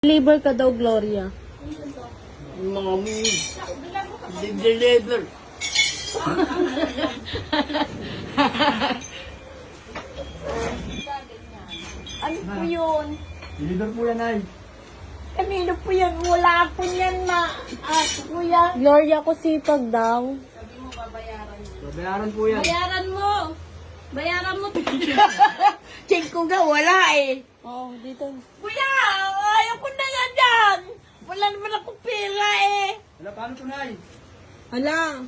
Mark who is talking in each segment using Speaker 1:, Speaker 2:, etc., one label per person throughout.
Speaker 1: Deliver ka daw, Gloria.
Speaker 2: Mami, deliver.
Speaker 3: Ano po yun?
Speaker 2: Deliver po yan, ay.
Speaker 3: Kanino po yan? Wala ako yan na. Kuya.
Speaker 1: Gloria, ko sipag daw.
Speaker 2: Babayaran po yan.
Speaker 3: Bayaran mo. Bayaran mo. Check ko nga, wala eh.
Speaker 1: Oo, dito.
Speaker 3: Kuya, ayaw ko na nga dyan. Wala naman akong pera eh.
Speaker 2: Wala, paano po, nay?
Speaker 1: Hala.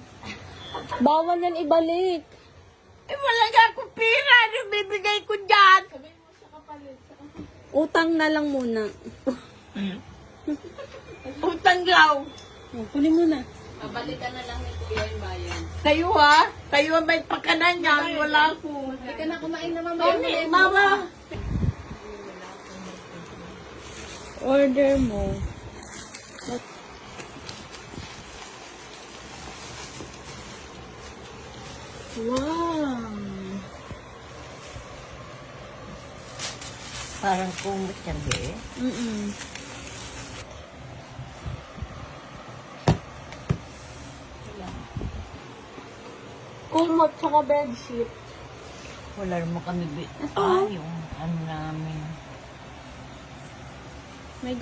Speaker 1: Bawal yan ibalik.
Speaker 3: Eh, wala nga akong pera. Ano bibigay ko dyan?
Speaker 1: Utang na lang muna.
Speaker 3: Utang daw.
Speaker 1: Oh, kunin mo na.
Speaker 4: Babalikan na lang ni Kuya yung bayan.
Speaker 3: Kayo ha? Kayo ang may pakanan yan. Wala ko.
Speaker 4: Hindi ka na kumain na
Speaker 3: Mami, mama.
Speaker 1: Order mo. Wow.
Speaker 3: Parang kumot yan eh.
Speaker 1: Kumot tsaka bedsheet.
Speaker 3: Wala naman kami. Yung ano namin.
Speaker 1: May